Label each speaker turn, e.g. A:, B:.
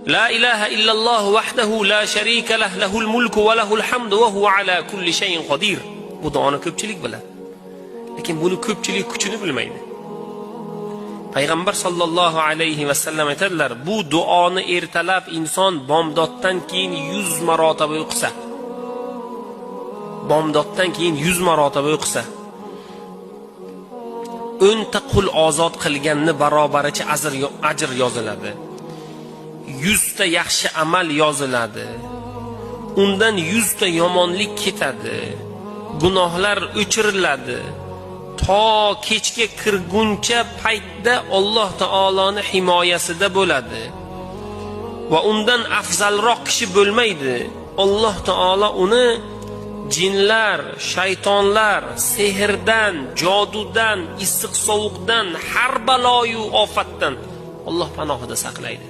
A: La ilaha illalloh vahdahu la sharika lah, lahul mulku va lahul hamdu va huva ala kulli shay'in qodir. Bu duoni ko'pchilik biladi. Lekin buni ko'pchilik kuchini bilmaydi. Payg'ambar sollallohu alayhi va sallam aytadilar, bu duoni ertalab inson bomdoddan keyin 100 marotaba o'qisa, bomdoddan keyin 100 marotaba o'qisa, 10 ta qul ozod qilganni barobaricha ajr yoziladi. 100 ta yaxshi amal yoziladi. Undan 100 ta yomonlik ketadi. Gunohlar o'chiriladi. To kechga kirguncha paytda Alloh taoloning himoyasida bo'ladi. Va undan afzalroq kishi bo'lmaydi. Alloh taolo uni jinlar, shaytonlar, sehrdan, jodudan, issiq sovuqdan, har baloyu ofatdan Alloh panohida saqlaydi.